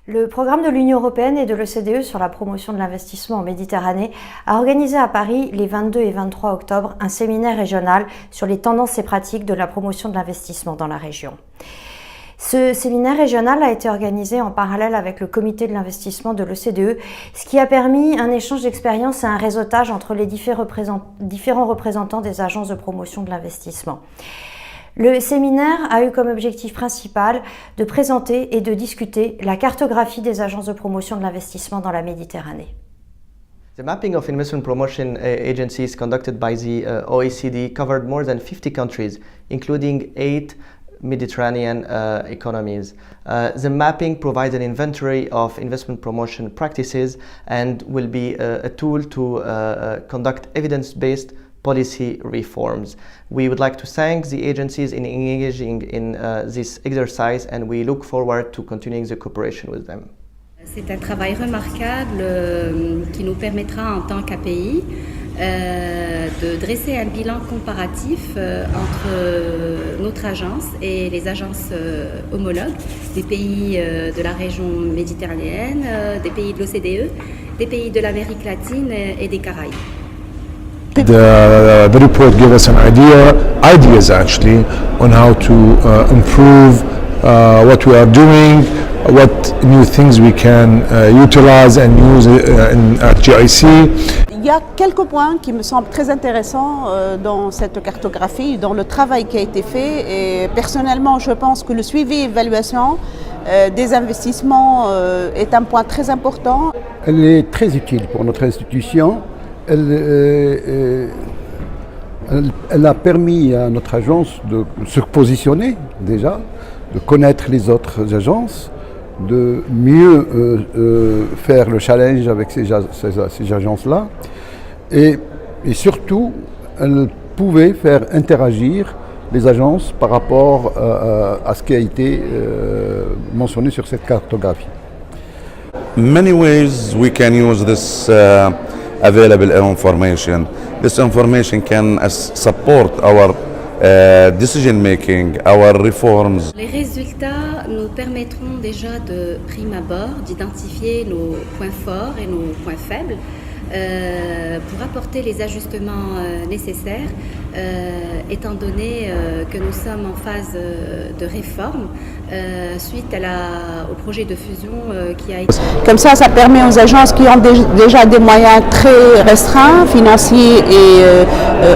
Le programme de l'Union européenne et de l'OCDE sur la promotion de l'investissement en Méditerranée a organisé à Paris les 22 et 23 octobre un séminaire régional sur les tendances et pratiques de la promotion de l'investissement dans la région. Ce séminaire régional a été organisé en parallèle avec le comité de l'investissement de l'OCDE, ce qui a permis un échange d'expériences et un réseautage entre les différents représentants des agences de promotion de l'investissement. Le séminaire a eu comme objectif principal de présenter et de discuter la cartographie des agences de promotion de l'investissement dans la Méditerranée. The mapping of investment promotion agencies conducted by the OECD covered more than 50 countries, including 8 Mediterranean economies. The mapping provides an inventory of investment promotion practices and will be a tool to conduct evidence-based policy reforms. We would like to thank the agencies in engaging in this exercise, and we look forward to continuing the cooperation with them. C'est un travail remarquable qui nous permettra en tant qu'API de dresser un bilan comparatif entre notre agence et les agences homologues des pays de la région méditerranéenne, des pays de l'OCDE, des pays de l'Amérique latine et des Caraïbes. The report gave us an ideas actually, on how to improve what we are doing, what new things we can utilize and use at GIC. Il y a quelques points qui me semblent très intéressants dans cette cartographie, dans le travail qui a été fait. Et personnellement, je pense que le suivi et évaluation des investissements est un point très important. Elle est très utile pour notre institution. Elle a permis à notre agence de se positionner déjà, de connaître les autres agences, de mieux faire le challenge avec ces agences-là. Et surtout, elle pouvait faire interagir les agences par rapport à ce qui a été mentionné sur cette cartographie. Many ways we can use this available information. This information can support our decision making, our reforms. Les résultats nous permettront déjà de prime abord d'identifier nos points forts et nos points faibles pour apporter les ajustements nécessaires étant donné que nous sommes en phase de réforme suite au projet de fusion qui a été... Comme ça permet aux agences qui ont déjà des moyens très restreints, financiers et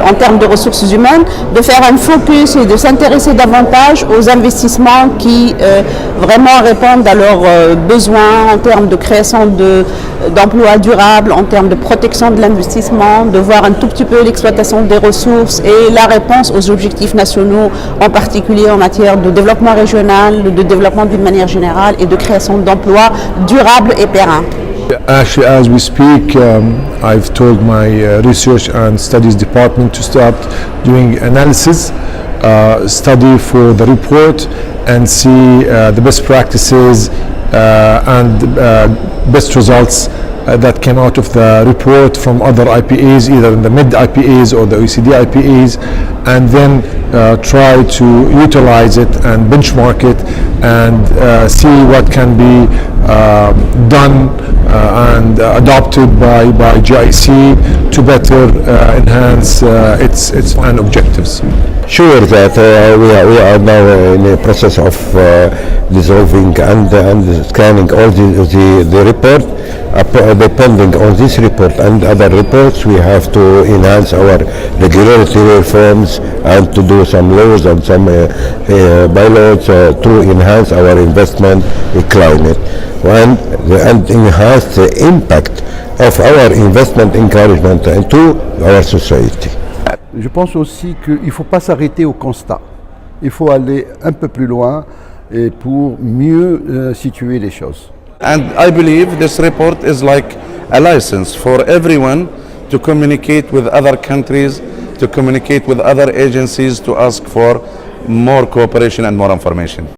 en termes de ressources humaines, de faire un focus et de s'intéresser davantage aux investissements qui vraiment répondent à leurs besoins en termes de création d'emplois durables, en termes de protection de l'investissement, de voir un tout petit peu l'exploitation des ressources et la réponse aux objectifs nationaux, en particulier en matière de développement régional, de développement d'une manière générale et de création d'emplois durables et pérennes. Actually, as we speak, I've told my research and studies department to start doing analysis, study for the report and see the best practices and best results that came out of the report from other IPAs, either in the mid IPAs or the OECD IPAs, and then try to utilize it and benchmark it and see what can be done and adopted by GIC to better enhance its plan objectives. Sure that we are now in the process of dissolving and scanning all the report. Depending on this report and other reports, we have to enhance our regulatory reforms and to do some laws and some bylaws to enhance our investment climate and enhance the impact of our investment encouragement into our society. Je pense aussi qu'il ne faut pas s'arrêter au constat. Il faut aller un peu plus loin et pour mieux situer les choses. And I believe this report is like a license for everyone to communicate with other countries, to communicate with other agencies, to ask for more cooperation and more information.